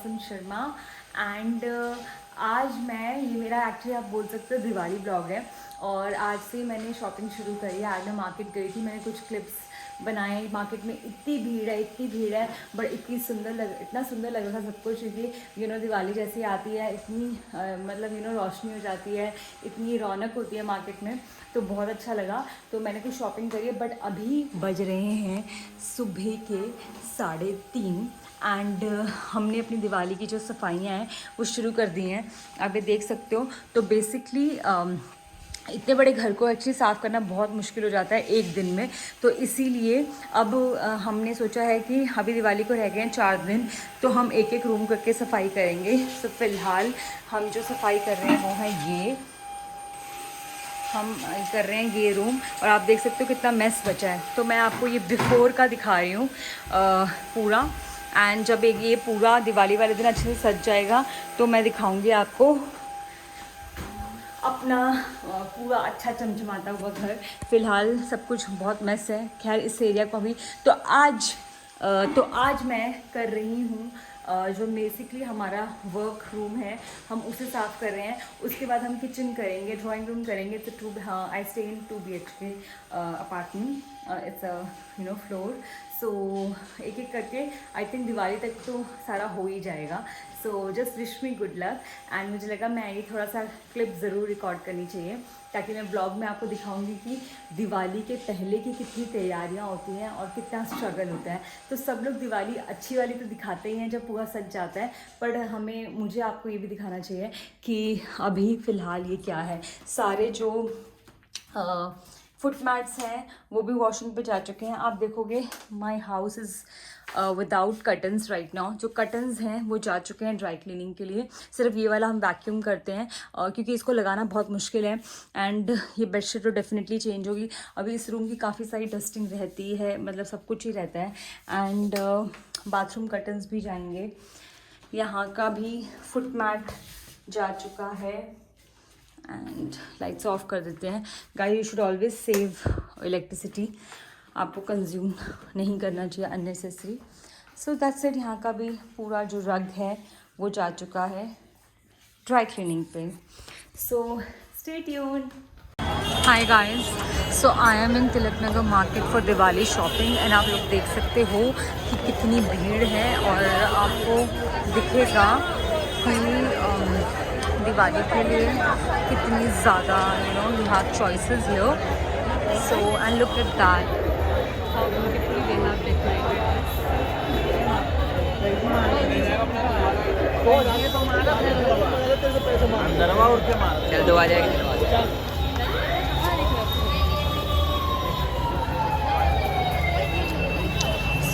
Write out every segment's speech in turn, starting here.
रोशन Sharma and आज मैं ये मेरा एक्चुअली आप बोल सकते हो दिवाली ब्लॉग है। और आज से मैंने शॉपिंग शुरू करी है। आज मैं मार्केट गई थी, मैंने कुछ क्लिप्स बनाए। मार्केट में इतनी भीड़ है बट इतना सुंदर लग रहा था सब कुछ, क्योंकि दिवाली जैसी आती है, इतनी मतलब रोशनी हो जाती है, इतनी रौनक होती है मार्केट में, तो बहुत अच्छा लगा। तो मैंने कुछ शॉपिंग करी है बट अभी बज रहे हैं सुबह के 3:30 एंड हमने अपनी दिवाली की जो सफाइयाँ हैं वो शुरू कर दी हैं। आप ये देख सकते हो। तो बेसिकली इतने बड़े घर को एक्चुअली साफ़ करना बहुत मुश्किल हो जाता है एक दिन में, तो इसीलिए अब हमने सोचा है कि अभी दिवाली को रह गए हैं 4 दिन, तो हम एक एक रूम करके सफाई करेंगे। तो फ़िलहाल हम जो सफाई कर रहे हैं वो है हम कर रहे हैं ये रूम, और आप देख सकते हो कितना मेस बचा है। तो मैं आपको ये बिफ़ोर का दिखा रही हूँ पूरा, एंड जब ये पूरा दिवाली वाले दिन अच्छे से सज जाएगा तो मैं दिखाऊंगी आपको अपना पूरा अच्छा चमचमाता हुआ घर। फ़िलहाल सब कुछ बहुत मेस है। खैर इस एरिया को अभी तो आज मैं कर रही हूँ जो बेसिकली हमारा वर्क रूम है हम उसे साफ़ कर रहे हैं। उसके बाद हम किचन करेंगे, ड्राइंग रूम करेंगे। तो I stay in 2 BHK apartment, it's floor. So एक एक करके आई थिंक दिवाली तक तो सारा हो ही जाएगा। So just wish me good luck. And मुझे लगा मैं ये थोड़ा सा क्लिप ज़रूर रिकॉर्ड करनी चाहिए, ताकि मैं ब्लॉग में आपको दिखाऊंगी कि दिवाली के पहले की कितनी तैयारियां होती हैं और कितना स्ट्रगल होता है। तो सब लोग दिवाली अच्छी वाली तो दिखाते ही हैं जब पूरा सज जाता है, पर मुझे आपको ये भी दिखाना चाहिए कि अभी फ़िलहाल ये क्या है। सारे जो फुट मैट्स हैं वो भी वॉशिंग पे जा चुके हैं। आप देखोगे my house is without curtains right now. जो कर्टन्स हैं वो जा चुके हैं ड्राई क्लीनिंग के लिए। सिर्फ ये वाला हम वैक्यूम करते हैं क्योंकि इसको लगाना बहुत मुश्किल है। एंड ये बेडशीट तो डेफिनेटली चेंज होगी। अभी इस रूम की काफ़ी सारी डस्टिंग रहती है, मतलब सब कुछ ही रहता है। एंड बाथरूम कर्टन्स भी जाएंगे। यहाँ का भी फुट मैट जा चुका है। एंड लाइट्स ऑफ कर देते हैं। Guys you should always save electricity, आपको कंज्यूम नहीं करना चाहिए अननेसेसरी। So that's it. यहाँ का भी पूरा जो रग है वो जा चुका है ड्राई क्लीनिंग पे। So stay tuned. Hi guys, so I am in Tilak Nagar market for Diwali shopping and आप लोग देख सकते हो कि कितनी भीड़ है, और आपको दिखेगा कि दिवाली के लिए कितनी ज़्यादा you have choices here. So and look at that, how beautifully they have decorated. चल दो आ जाएगी।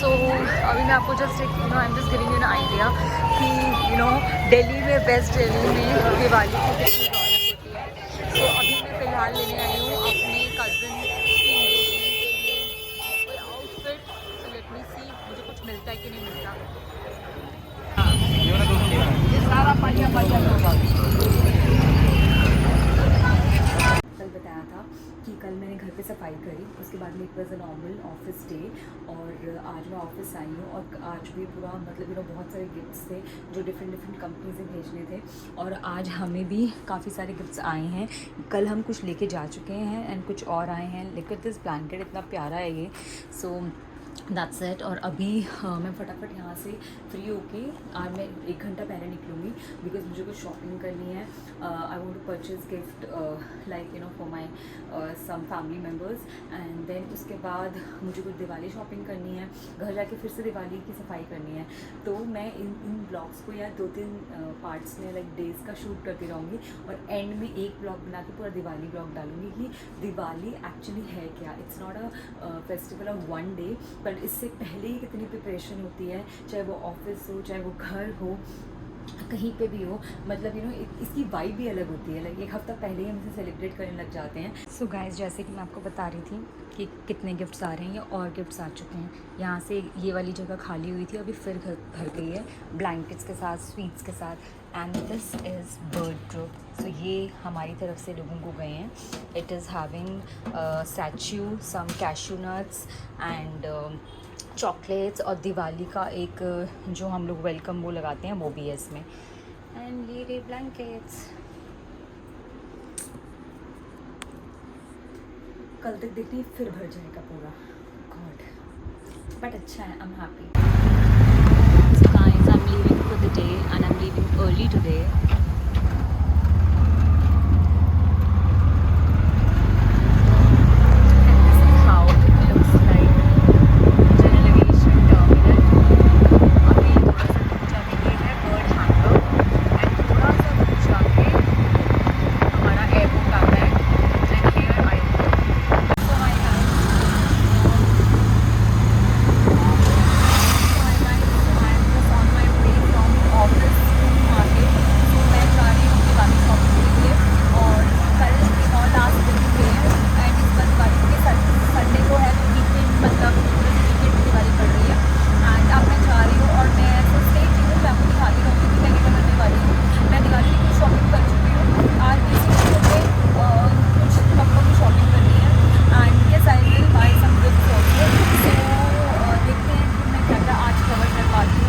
सो अभी मैं आपको just I am just giving you an idea कि दिल्ली में वेस्ट दिल्ली में दिवाली की कितनी रौनक होती है। सो अभी मैं फ़िलहाल लेने आई हूँ अपने कज़न की एंगेजमेंट के लिए कोई आउटफिट। सो लेट मी सी मुझे कुछ मिलता है कि नहीं मिलता। कल बताया था कि कल मैंने घर पे सफाई करी, उसके बाद में it was a normal office day, और आज मैं ऑफिस आई हूँ। और आज भी पूरा मतलब बहुत सारे गिफ्ट्स थे जो डिफरेंट कंपनी से भेजने थे, और आज हमें भी काफ़ी सारे गिफ्ट्स आए हैं। कल हम कुछ लेके जा चुके हैं एंड कुछ और आए हैं। लेकिन दिस ब्लैंकेट इतना प्यारा है ये। So that's it. और अभी मैं फटाफट यहाँ से फ्री होके आज मैं 1 घंटा पहले निकलूँगी, बिकॉज मुझे कुछ शॉपिंग करनी है। I want to purchase gift like for my some family members. And then उसके बाद मुझे कुछ दिवाली शॉपिंग करनी है, घर जाके फिर से दिवाली की सफाई करनी है। तो मैं इन ब्लॉग्स को या 2-3 पार्ट्स में लाइक डेज़ का शूट करती रहूँगी, और एंड में एक ब्लॉग बना के पूरा दिवाली ब्लॉग डालूँगी कि दिवाली एक्चुअली है क्या। It's not a festival of 1 day, but इससे पहले ही कितनी प्रिपरेशन होती है, चाहे वो ऑफिस हो, चाहे वो घर हो, कहीं पे भी हो। मतलब इसकी वाइब भी अलग होती है। लाइक 1 हफ्ता पहले ही हम इसे सेलिब्रेट करने लग जाते हैं। सो गाइस, जैसे कि मैं आपको बता रही थी कि कितने गिफ्ट्स आ रहे हैं, या और गिफ्ट्स आ चुके हैं। यहाँ से ये वाली जगह खाली हुई थी, अभी फिर भर गई है ब्लैंकेट्स के साथ, स्वीट्स के साथ। And this is bird group. So ये हमारी तरफ से लोगों को गए हैं. It is having statue, some cashew nuts and chocolates, और दिवाली का एक जो हम लोग वेलकम वो लगाते हैं वो भी है इसमें. एंड ये रे ब्लैंकेट्स. कल तक देखनी फिर भर जाएगा पूरा. गॉड, बट अच्छा है. I am happy. So guys, I'm leaving for the day and I'm leaving early today. And this is how it looks like. General Aviation Terminal. अभी थोड़ा सा दूर जाके ये है बर्ड हैंगर and थोड़ा सा दूर जाके हमारा एयरपोर्ट आता है. And here I live. So hi guys. I am just on my way from office to market. So मैं जा रही हूँ दिवाली शॉपिंग के लिए. और कल लास्ट दिन पे है एंड इस बार दिवाली के संडे को है, तो वीकेंड मतलब पूरे वीकेंड की दिवाली पड़ रही है. एंड अब मैं जा रही हूँ और मैं सोच रही थी मैं आपको दिखाती रहूँगी कि मैं क्या करने वाली हूँ. मैं दिवाली की शॉपिंग कर चुकी हूँ. आज बेसिकली मुझे कुछ कपड़ों की शॉपिंग करनी है. And yes I will buy some gifts also. So देखते हैं कि मैं क्या क्या आज कवर कर पाती हूँ.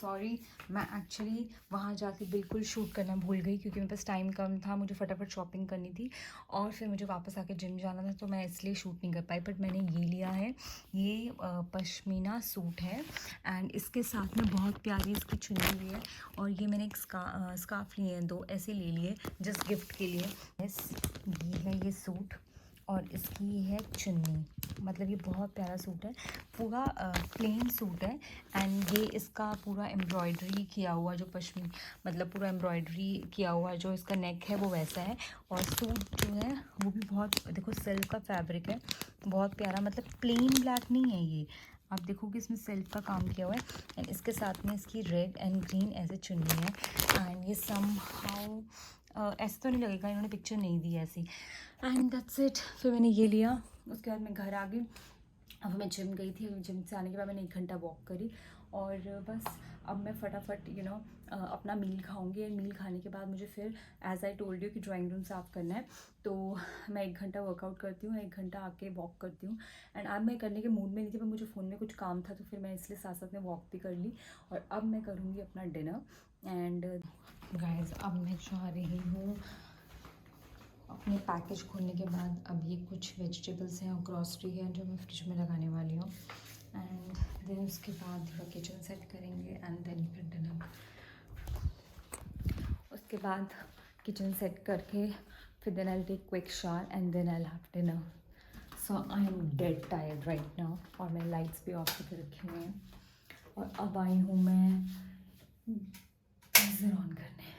सॉरी, मैं एक्चुअली वहाँ जाके बिल्कुल शूट करना भूल गई क्योंकि मेरे पास टाइम कम था. मुझे फटाफट शॉपिंग करनी थी और फिर मुझे वापस आके जिम जाना था, तो मैं इसलिए शूट नहीं कर पाई. बट मैंने ये लिया है. ये पश्मीना सूट है एंड इसके साथ में बहुत प्यारी इसकी चुन्नी भी है. और ये मैंने एक स्कार्फ लिए हैं 2 ऐसे ले लिए जस्ट गिफ्ट के लिए. यस, ये है ये सूट और इसकी ये है चुन्नी. मतलब ये बहुत प्यारा सूट है. पूरा प्लेन सूट है एंड ये इसका पूरा एम्ब्रॉयडरी किया हुआ जो पश्मीना मतलब पूरा एम्ब्रॉयडरी किया हुआ जो इसका नेक है वो वैसा है. और सूट जो है वो भी बहुत, देखो सिल्क का फैब्रिक है, बहुत प्यारा. मतलब प्लेन ब्लैक नहीं है ये, आप देखोगे इसमें सिल्क का काम किया हुआ है. एंड इसके साथ में इसकी रेड एंड ग्रीन ऐसे चुन्नी है. एंड ये सम हाउ ऐसे तो नहीं लगेगा, इन्होंने पिक्चर नहीं दी ऐसी. And that's it. फिर मैंने ये लिया. उसके बाद मैं घर आ गई. अब मैं जिम गई थी. जिम से आने के बाद मैंने 1 घंटा वॉक करी और बस अब मैं फटाफट अपना मील खाऊंगी. मील खाने के बाद मुझे फिर एज़ आई टोल्ड यू कि ड्राइंग रूम साफ़ करना है, तो मैं 1 घंटा वर्कआउट करती हूँ, 1 घंटा आके वॉक करती हूँ. एंड अब मैं करने के मूड में नहीं थी, पर मुझे फ़ोन में कुछ काम था तो फिर मैं इसलिए साथ साथ में वॉक भी कर ली. और अब मैं करूँगी अपना डिनर. एंड गाइस, अब मैं जा रही हूँ अपने पैकेज खोलने के बाद. अब ये कुछ वेजिटेबल्स हैं और ग्रॉसरी है जो मैं फ्रिज में लगाने वाली हूँ. एंड देन उसके बाद थोड़ा किचन सेट करेंगे एंड देन फिर डिनर. उसके बाद किचन सेट करके फिर then I will take quick shower and then I will have dinner. So I am dead tired right now. और मैं लाइट्स भी ऑफ करके रखे हुए हैं और अब आई हूँ मैं गीज़र ऑन करने.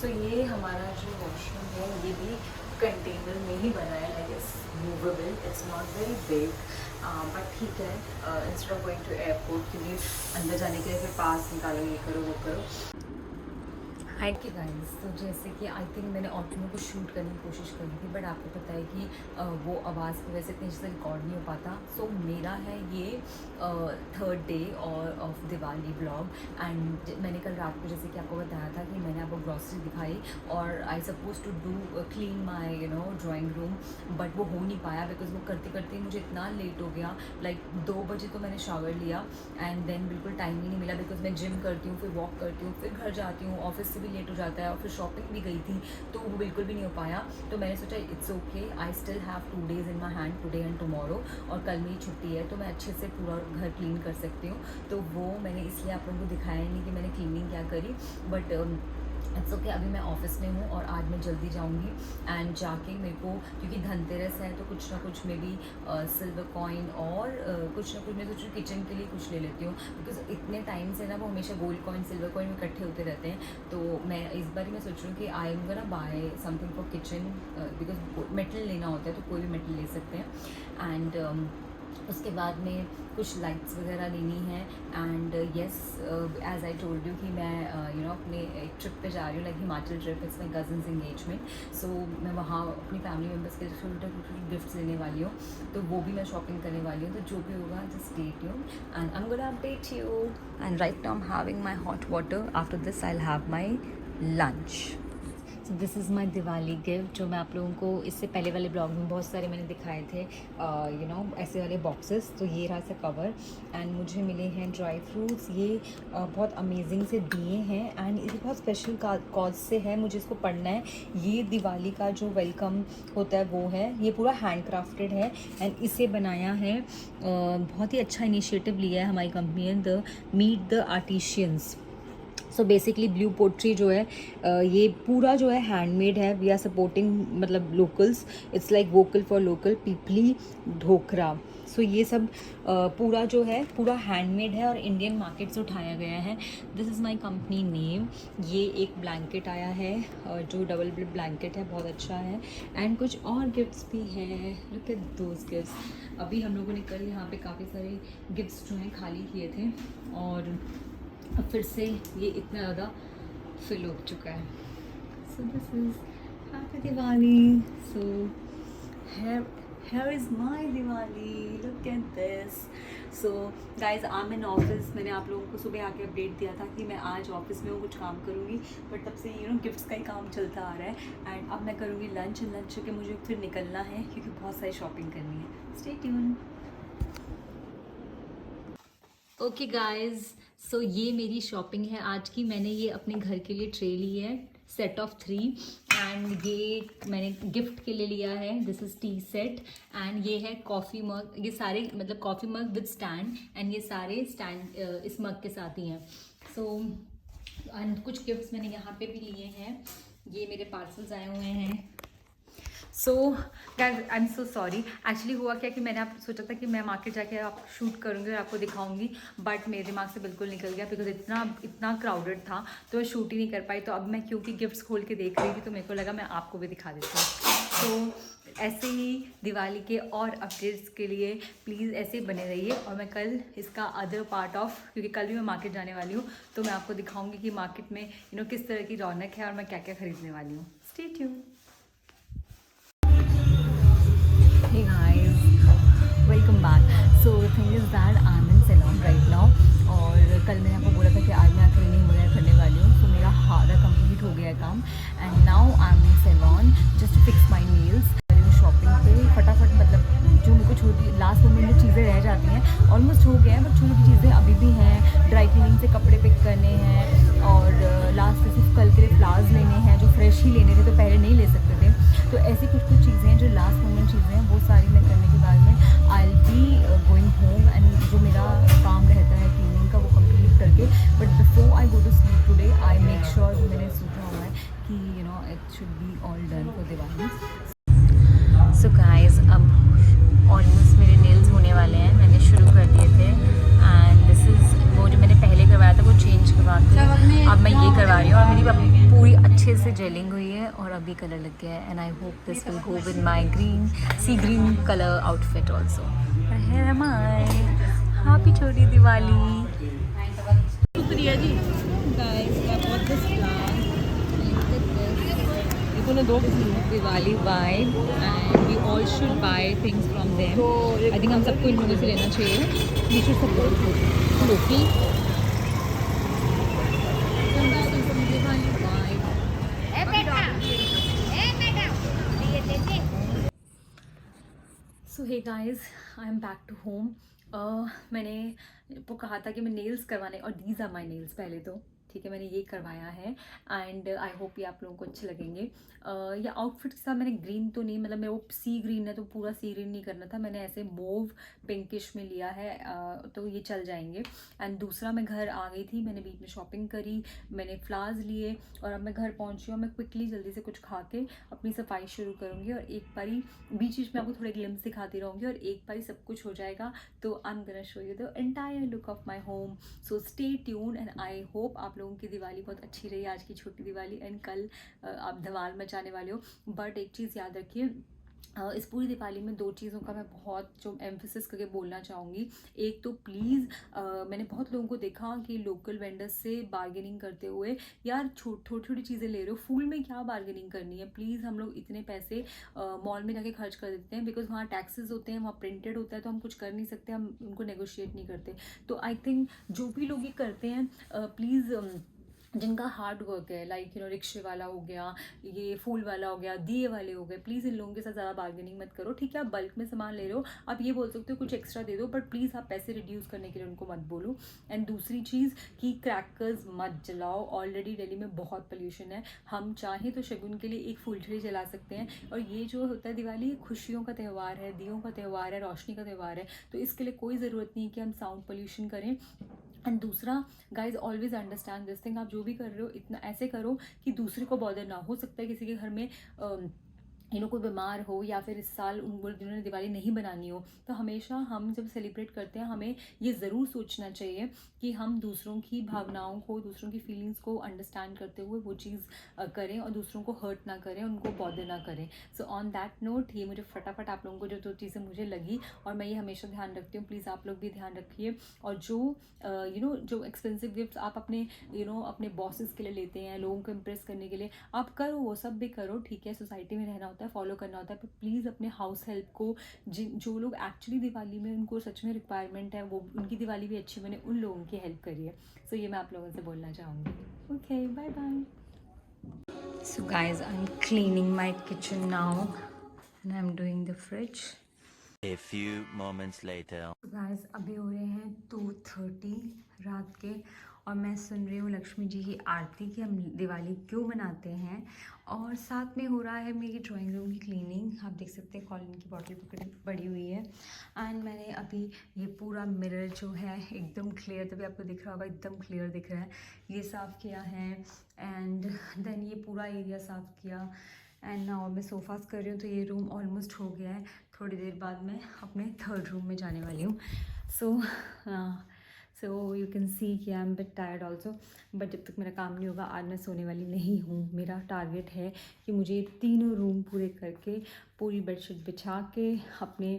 सो ये हमारा जो वॉशरूम है ये भी कंटेनर में ही बना है, like it's movable, it's not very big, but ठीक है। Instead of going to airport, क्योंकि अंदर जाने के लिए फिर पास निकालो, ये करो वो करो। हाय के गाइस, तो जैसे कि आई थिंक मैंने ऑटो को शूट करने की कोशिश करी थी, बट आपको पता है कि वो आवाज़ की वजह से इतनी से रिकॉर्ड नहीं हो पाता। सो मेरा है ये 3rd डे और ऑफ दिवाली ब्लॉग। एंड मैंने कल रात को जैसे कि आपको बताया था कि मैंने आपको ग्रॉसरी दिखाई और I suppose to do clean my drawing room, but वो हो नहीं पाया बिकॉज वो करते करते मुझे इतना लेट हो गया। लाइक 2 बजे तो मैंने शावर लिया एंड देन बिल्कुल टाइम ही नहीं मिला बिकॉज मैं जिम करती हूँ, फिर वॉक करती हूँ, फिर घर जाती हूँ, ऑफिस से भी लेट हो जाता है, और फिर शॉपिंग भी गई थी तो वो बिल्कुल भी नहीं हो पाया। तो मैंने सोचा it's okay, I still have 2 days in my hand, today and tomorrow, और कल मेरी छुट्टी है तो मैं अच्छे से पूरा घर क्लीन कर सकती हूँ। तो वो मैंने इसलिए आप लोगों को दिखाया नहीं कि मैंने क्लीनिंग क्या करी, बट इट्स ओके। अभी मैं ऑफिस में हूँ और आज मैं जल्दी जाऊँगी एंड जाके मेरे को, क्योंकि धनतेरस है तो कुछ ना कुछ मे बी सिल्वर कॉइन और कुछ ना कुछ मैं सोचूँ किचन के लिए कुछ ले लेती हूँ, बिकॉज इतने टाइम से ना वो हमेशा गोल्ड कॉइन सिल्वर कॉइन इकट्ठे होते रहते हैं। तो मैं इस बार मैं सोच रही हूँ कि I am gonna buy something for kitchen, because metal लेना होता है तो कोई भी मेटल ले सकते हैं। एंड उसके बाद में कुछ लाइट्स वगैरह लेनी है। And yes, as I told you कि मैं अपने एक ट्रिप पे जा रही हूँ, like Himachal trip, it's my cousin's engagement. So मैं वहाँ अपनी फैमिली मेम्बर्स के छोटे गिफ्ट्स लेने वाली हूँ, तो वो भी मैं शॉपिंग करने वाली हूँ। तो जो भी होगा just stay tuned and I am gonna update you. And right now I am having my hot water, after this I will have my lunch. So this is my Diwali gift, जो मैं आप लोगों को इससे पहले वाले ब्लॉग में बहुत सारे मैंने दिखाए थे, ऐसे वाले बॉक्सेस। तो ये रहा सा कवर एंड मुझे मिले हैं ड्राई फ्रूट्स, ये बहुत अमेजिंग से दिए हैं एंड ये बहुत स्पेशल कॉज से है, मुझे इसको पढ़ना है। ये दिवाली का जो वेलकम होता है वो है, ये पूरा हैंड क्राफ्टेड है एंड इसे बनाया है, बहुत ही अच्छा इनिशिएटिव लिया है हमारी कंपनी ने, the meet the artisans. So basically blue pottery जो है, ये पूरा जो है हैंडमेड है। वी आर सपोर्टिंग मतलब locals, it's like vocal for local, Pipli Dhokra. So ये सब पूरा जो है पूरा हैंडमेड है और इंडियन मार्केट से उठाया गया है। This is my company name. ये एक ब्लैंकेट आया है जो डबल बेड ब्लैंकेट है, बहुत अच्छा है। एंड कुछ और गिफ्ट्स भी हैं, लुक एट दोस गिफ्ट्स। अभी हम लोगों ने कल यहाँ पे काफ़ी सारे गिफ्ट्स जो हैं खाली किए थे और अब फिर से ये इतना ज़्यादा फिल हो चुका है। So this is happy Diwali. So here is my Diwali, look at this. So guys, I'm in office. मैंने आप लोगों को सुबह आके अपडेट दिया था कि मैं आज ऑफिस में हूँ, कुछ काम करूँगी, बट तब से गिफ्ट्स का ही काम चलता आ रहा है। एंड अब मैं करूँगी लंच के मुझे फिर निकलना है क्योंकि बहुत सारी शॉपिंग करनी है। Stay tune. ओके गाइज, सो ये मेरी शॉपिंग है आज की। मैंने ये अपने घर के लिए ट्रे ली है, सेट ऑफ 3, एंड ये मैंने गिफ्ट के लिए लिया है, this is T set. And ये है कॉफ़ी मग, ये सारे मतलब coffee mug with stand, and ये सारे स्टैंड इस मग के साथ ही हैं। सो एंड कुछ गिफ्ट्स मैंने यहाँ पे भी लिए हैं, ये मेरे पार्सल्स आए हुए हैं। So guys, I am so sorry. Actually हुआ क्या कि मैंने आप सोचा था कि मैं मार्केट जाके आप शूट करूँगी और आपको दिखाऊंगी, बट मेरे दिमाग से बिल्कुल निकल गया बिकॉज इतना क्राउडेड था तो मैं शूट ही नहीं कर पाई। तो अब मैं क्योंकि गिफ्ट्स खोल के देख रही थी तो मेरे को लगा मैं आपको भी दिखा देती हूँ। तो ऐसे ही दिवाली के और अपडेट्स के लिए प्लीज़ ऐसे ही बने रहिए, और मैं कल इसका अदर पार्ट ऑफ, क्योंकि कल भी मैं मार्केट जाने वाली हूँ, तो मैं आपको दिखाऊंगी कि मार्केट में किस तरह की रौनक है और मैं क्या क्या खरीदने वाली हूँ। Stay tuned. Hey guys, welcome back. So the thing is that I'm in salon right now, और कल मैंने आपको बोला था कि आज मैं क्लीनिंग वगैरह करने वाली हूँ, तो मेरा आधा कंप्लीट हो गया है काम। And now I am in salon just to fix my nails. Shopping पे फटाफट, मतलब जो मेरे को छोटी लास्ट मोमेंट में चीज़ें रह जाती हैं, ऑलमोस्ट हो गया है, बट छोटी चीज़ें अभी भी हैं। ड्राई क्लीनिंग से कपड़े पिक करने हैं और लास्ट से सिर्फ कल के लिए फ्लावर्स लेने हैं जो फ्रेश ही लेने थे, तो पहले नहीं ले सकते थे। तो ऐसी कुछ चीज़ें हैं जो लास्ट मोमेंट चीज़ें हैं, वो सारी मैं करने के बाद में आई will be going home, and जो मेरा काम रहता है क्लीनिंग का वो कंप्लीट करके, but before I go to sleep today I make sure, जो मैंने सोचा हुआ है कि it should be all done for Diwali. So guys, अब ऑलमोस्ट मेरे नेल्स होने वाले हैं, मैंने शुरू कर दिए थे। एंड दिस इज़ वो जो मैंने पहले करवाया था वो चेंज करवा के अब मैं ये करवा रही हूँ, और मेरी पूरी अच्छे से जेलिंग हुई है और अभी कलर लग गया है, and I hope this will go with my green sea green colour outfit also. Happy छोटी दिवाली। शुक्रिया जी guys, I bought this plant. Look at this. देखो ना, दो Diwali vibe, and we all should buy things from them. I think हम सबको इन लोगों से लेना चाहिए। We should support local. Diwali vibe. So hey guys, I am back to home. मैंने वो कहा था कि मैं नेल्स करवाने, और दीज आर माई नेल्स पहले तो, ठीक है, मैंने ये करवाया है, एंड आई होप ये आप लोगों को अच्छे लगेंगे। ये आउटफिट के साथ मैंने ग्रीन तो नहीं, मतलब मेरे वो सी ग्रीन है तो पूरा सी ग्रीन नहीं करना था, मैंने ऐसे मूव पिंकिश में लिया है, तो ये चल जाएंगे। एंड दूसरा, मैं घर आ गई थी, मैंने बीच में शॉपिंग करी, मैंने फ्लावर्स लिए, और अब मैं घर पहुंची हूँ। मैं क्विकली जल्दी से कुछ खा के अपनी सफाई शुरू करूँगी, और एक बारी बीच बीच में आपको थोड़े ग्लिम्स दिखाती रहूँगी, और एक बारी सब कुछ हो जाएगा तो I am gonna show you the entire look of my home. So stay tune, and I hope आप लोगों की दिवाली बहुत अच्छी रही, आज की छोटी दिवाली, एंड कल आप धमाल मचाने वाले हो। बट एक चीज़ याद रखिए, इस पूरी दिवाली में दो चीज़ों का मैं बहुत जो एम्फेसिस करके बोलना चाहूँगी। एक तो प्लीज़, मैंने बहुत लोगों को देखा कि लोकल वेंडर्स से बार्गेनिंग करते हुए, यार छोटी छोटी चीज़ें ले रहे हो, फूल में क्या बार्गेनिंग करनी है। प्लीज़, हम लोग इतने पैसे मॉल में जाके खर्च कर देते हैं, बिकॉज वहाँ टैक्सेस होते हैं, वहाँ प्रिंटेड होता है, तो हम कुछ कर नहीं सकते, हम उनको नेगोशिएट नहीं करते। तो आई थिंक जो भी लोग ये करते हैं, प्लीज़, जिनका हार्ड वर्क है, लाइक रिक्शे वाला हो गया, ये फूल वाला हो गया, दिए वाले हो गए, प्लीज़ इन लोगों के साथ ज़्यादा बार्गेनिंग मत करो। ठीक है, आप बल्क में सामान ले रहे हो, आप ये बोल सकते हो कुछ एक्स्ट्रा दे दो, बट प्लीज़ आप पैसे रिड्यूस करने के लिए उनको मत बोलो। एंड दूसरी चीज़ कि क्रैकर्स मत जलाओ, ऑलरेडी दिल्ली में बहुत पोल्यूशन है। हम चाहें तो शगुन के लिए एक फुलझड़ी जला सकते हैं, और ये जो होता है दिवाली, खुशियों का त्यौहार है, दियों का त्यौहार है, रोशनी का त्यौहार है, तो इसके लिए कोई ज़रूरत नहीं है कि हम साउंड पोल्यूशन करें। एंड दूसरा, guys always understand this thing, आप जो भी कर रहे हो इतना ऐसे करो कि दूसरे को बॉदर ना हो। सकता है किसी के घर में कोई बीमार हो, या फिर इस साल जिन्होंने दिवाली नहीं बनानी हो, तो हमेशा हम जब सेलिब्रेट करते हैं, हमें ये ज़रूर सोचना चाहिए कि हम दूसरों की भावनाओं को, दूसरों की फीलिंग्स को अंडरस्टैंड करते हुए वो चीज़ करें, और दूसरों को हर्ट ना करें, उनको बॉदर ना करें। सो ऑन दैट नोट, ये मुझे फटाफट आप लोगों को जो दो चीज़ें मुझे लगी, और मैं ये हमेशा ध्यान रखती हूँ, प्लीज़ आप लोग भी ध्यान रखिए। और जो जो एक्सपेंसिव गिफ्ट्स आप अपने अपने बॉसेस के लिए लेते हैं, लोगों को इम्प्रेस करने के लिए, आप करो, वो सब भी करो, ठीक है, सोसाइटी में रहना होता है, फॉलो करना होता है, पर प्लीज़ अपने हाउस हेल्प को, जो लोग एक्चुअली दिवाली में उनको सच में रिक्वायरमेंट है, वो उनकी दिवाली भी अच्छी बने, उन लोगों की हेल्प करिए। सो ये मैं आप लोगों से बोलना चाहूँगी। Okay, bye bye. So guys, I am cleaning my kitchen now, and I am doing the fridge. A few moments later. Guys, अभी हो रहे हैं 2:30 रात के, और मैं सुन रही हूँ लक्ष्मी जी की आरती कि हम दिवाली क्यों मनाते हैं, और साथ में हो रहा है मेरी ड्राइंग रूम की क्लीनिंग। आप देख सकते हैं कॉलिन की बॉटल पड़ी हुई है, एंड मैंने अभी ये पूरा मिरर जो है एकदम क्लियर, तभी आपको दिख रहा होगा, एकदम क्लियर दिख रहा है, ये साफ़ किया है, एंड देन ये पूरा एरिया साफ़ किया, एंड नाउ मैं सोफ़ास कर रही हूँ, तो ये रूम ऑलमोस्ट हो गया है। थोड़ी देर बाद मैं अपने थर्ड रूम में जाने वाली हूँ। सो यू कैन सी कि I am bit tired also, but जब तक मेरा काम नहीं होगा, आज मैं सोने वाली नहीं हूँ। मेरा टारगेट है कि मुझे तीनों रूम पूरे करके, पूरी बेडशीट बिछा के, अपने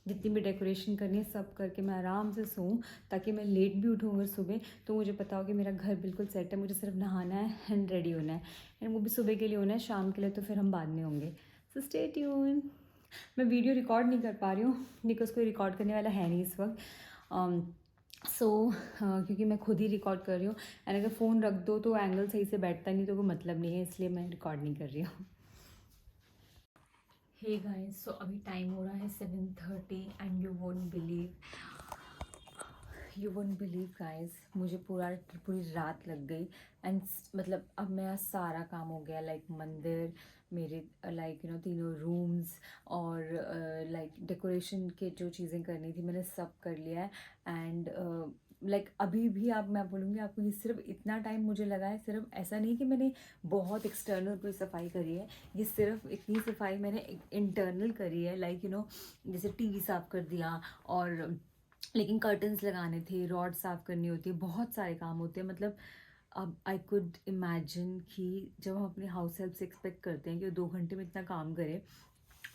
जितनी भी डेकोरेशन करनी है सब करके मैं आराम से सोऊं, ताकि मैं लेट भी उठूँ अगर सुबह, तो मुझे पता हो कि मेरा घर बिल्कुल सेट है, मुझे सिर्फ नहाना है एंड रेडी होना है, एंड वो भी सुबह के लिए होना है, शाम के लिए तो फिर हम बाद में होंगे। So stay tune. मैं वीडियो रिकॉर्ड नहीं कर पा रही हूँ, बिकॉज कोई रिकॉर्ड करने वाला है नहीं इस वक्त। क्योंकि मैं खुद ही रिकॉर्ड कर रही हूँ, एंड अगर फ़ोन रख दो तो एंगल सही से बैठता नहीं, तो कोई मतलब नहीं है, इसलिए मैं रिकॉर्ड नहीं कर रही हूँ। हे गाइस, सो अभी टाइम हो रहा है 7:30, and you won't believe guys, मुझे पूरी रात लग गई, एंड मतलब अब मेरा सारा काम हो गया, लाइक मंदिर, मेरे लाइक तीनों रूम्स, और लाइक डेकोरेशन के जो चीज़ें करनी थी मैंने सब कर लिया है, एंड लाइक अभी भी मैं बोलूँगी आपको, ये सिर्फ इतना टाइम मुझे लगा है, सिर्फ ऐसा नहीं कि मैंने बहुत एक्सटर्नल कोई सफाई करी है, ये सिर्फ इतनी सफाई मैंने इंटरनल करी है, लाइक जैसे टीवी साफ़ कर दिया, और लेकिन कर्टन्स लगाने थे, रॉड साफ़ करनी होती है, बहुत सारे काम होते हैं, मतलब अब आई कुड इमेजिन कि जब हम अपने हाउस हेल्प से एक्सपेक्ट करते हैं कि वो 2 घंटे में इतना काम करे,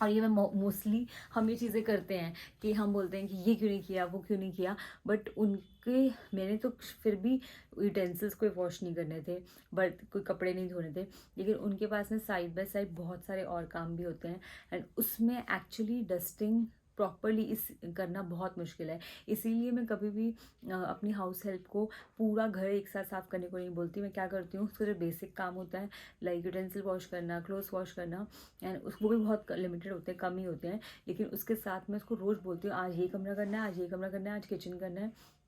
और ये मैं मोस्टली हम ये चीज़ें करते हैं कि हम बोलते हैं कि ये क्यों नहीं किया, वो क्यों नहीं किया, बट उनके मैंने तो फिर भी यूटेंसिल्स कोई वॉश नहीं करने थे, बट कोई कपड़े नहीं धोने थे, लेकिन उनके पास में साइड बाय साइड बहुत सारे और काम भी होते हैं, एंड उसमें एक्चुअली डस्टिंग प्रॉपरली इस करना बहुत मुश्किल है। इसीलिए मैं कभी भी अपनी हाउस हेल्प को पूरा घर एक साथ साफ़ करने को नहीं बोलती। मैं क्या करती हूँ, उसका जो बेसिक काम होता है लाइक यूटेंसिल वॉश करना, क्लोथ्स वॉश करना, एंड उसको भी बहुत लिमिटेड होते हैं, कम ही होते हैं, लेकिन उसके साथ मैं उसको रोज़ बोलती हूँ आज ये कमरा करना है, आज ये कमरा करना है, आज किचन करना है।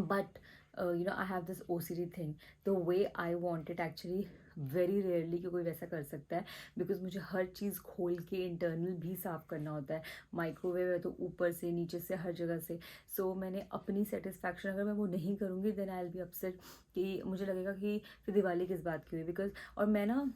But I have this OCD thing, the way I want it actually very rarely कि कोई वैसा कर सकता है, बिकॉज मुझे हर चीज़ खोल के इंटरनल भी साफ़ करना होता है। माइक्रोवेव है तो ऊपर से नीचे से हर जगह से। सो मैंने अपनी सेटिस्फैक्शन, अगर मैं वो नहीं करूँगी then I will be upset, कि मुझे लगेगा कि फिर दिवाली किस बात की हुई, बिकॉज और मैं ना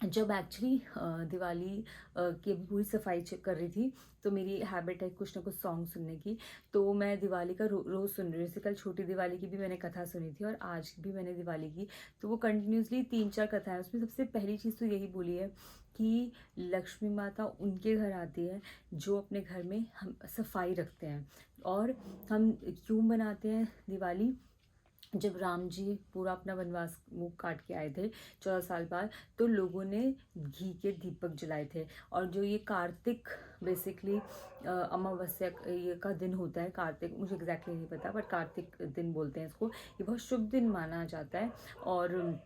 जब एक्चुअली दिवाली की अभी पूरी सफाई चेक कर रही थी, तो मेरी हैबिट है कुछ ना कुछ सॉन्ग सुनने की, तो मैं दिवाली का रोज़ सुन रही हूँ। जैसे कल छोटी दिवाली की भी मैंने कथा सुनी थी और आज भी मैंने दिवाली की, तो वो कंटिन्यूसली 3-4 कथाएं, उसमें सबसे पहली चीज़ तो यही बोली है कि लक्ष्मी माता उनके घर आती है जो अपने घर में हम सफाई रखते हैं। और हम क्यों बनाते हैं दिवाली, जब राम जी पूरा अपना वनवास वो काट के आए थे 14 साल बाद, तो लोगों ने घी के दीपक जलाए थे। और जो ये कार्तिक बेसिकली अमावस्या ये का दिन होता है, कार्तिक मुझे एग्जैक्टली नहीं पता, बट कार्तिक दिन बोलते हैं इसको, ये बहुत शुभ दिन माना जाता है। और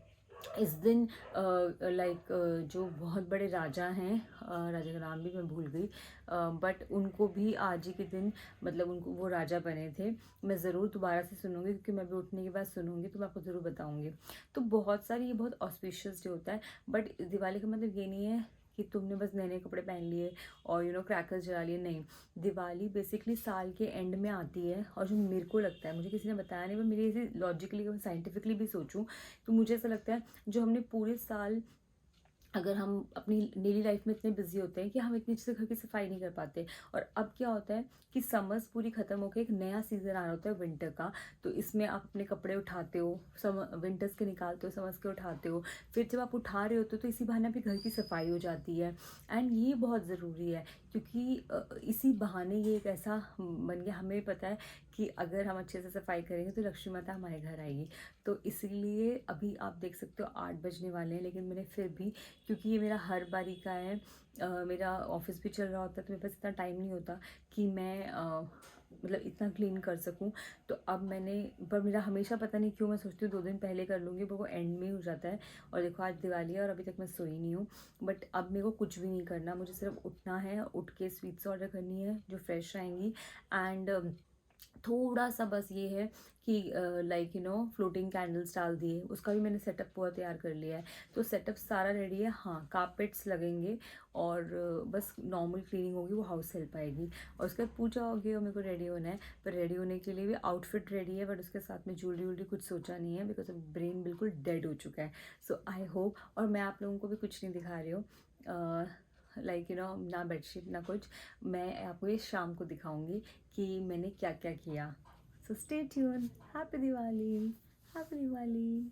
इस दिन जो बहुत बड़े राजा हैं, राजा का नाम भी मैं भूल गई, बट उनको भी आज ही के दिन, मतलब उनको वो राजा बने थे। मैं ज़रूर दोबारा से सुनूंगी, क्योंकि मैं भी उठने के बाद सुनूंगी तो मैं आपको ज़रूर बताऊंगी। तो बहुत सारी ये बहुत ऑस्पिशियस डे होता है, बट दिवाली का मतलब ये नहीं है कि तुमने बस नए नए कपड़े पहन लिए और क्रैकर्स जला लिए, नहीं। दिवाली बेसिकली साल के एंड में आती है, और जो मेरे को लगता है, मुझे किसी ने बताया नहीं, पर मेरी ऐसे लॉजिकली साइंटिफिकली भी सोचूं तो मुझे ऐसा लगता है, जो हमने पूरे साल, अगर हम अपनी डेली लाइफ में इतने बिजी होते हैं कि हम इतनी अच्छे से घर की सफाई नहीं कर पाते, और अब क्या होता है कि समर्स पूरी ख़त्म होकर एक नया सीज़न आ रहा होता है विंटर का, तो इसमें आप अपने कपड़े उठाते हो, विंटर्स के निकालते हो, समर्स के उठाते हो, फिर जब आप उठा रहे होते हो तो इसी बहाने भी घर की सफाई हो जाती है। एंड ये बहुत ज़रूरी है, क्योंकि इसी बहाने ये एक ऐसा बन गया, हमें पता है कि अगर हम अच्छे से सफाई करेंगे तो लक्ष्मी माता हमारे घर आएगी। तो इसीलिए अभी आप देख सकते हो 8 बजने वाले हैं, लेकिन मैंने फिर भी, क्योंकि ये मेरा हर बारी का है, मेरा ऑफिस भी चल रहा होता है, तो मेरे पास इतना टाइम नहीं होता कि मैं मतलब इतना क्लीन कर सकूं। तो अब मैंने, पर मेरा हमेशा पता नहीं क्यों मैं सोचती हूँ 2 दिन पहले कर लूँगी, पर वो एंड में ही हो जाता है। और देखो आज दिवाली है और अभी तक मैं सोई नहीं हूँ, बट अब मेरे को कुछ भी नहीं करना, मुझे सिर्फ उठना है, उठ के स्वीट्स ऑर्डर करनी है जो फ्रेश रहेंगी, एंड थोड़ा सा बस ये है कि फ्लोटिंग कैंडल्स डाल दिए, उसका भी मैंने सेटअप पूरा तैयार कर लिया है, तो सेटअप सारा रेडी है। हाँ, कारपेट्स लगेंगे और बस नॉर्मल क्लीनिंग होगी, वो हाउस हेल्प आएगी, और उसके बाद पूजा होगी और मेरे को रेडी होना है। पर रेडी होने के लिए भी आउटफिट रेडी है, बट उसके साथ में ज्वेलरी वूलरी कुछ सोचा नहीं है, बिकॉज ब्रेन बिल्कुल डेड हो चुका है। सो आई होप, और मैं आप लोगों को भी कुछ नहीं दिखा रही हूँ, ना बेडशीट ना कुछ, मैं आपको ये शाम को दिखाऊंगी कि मैंने क्या क्या किया। So stay tune. Happy Diwali, happy Diwali.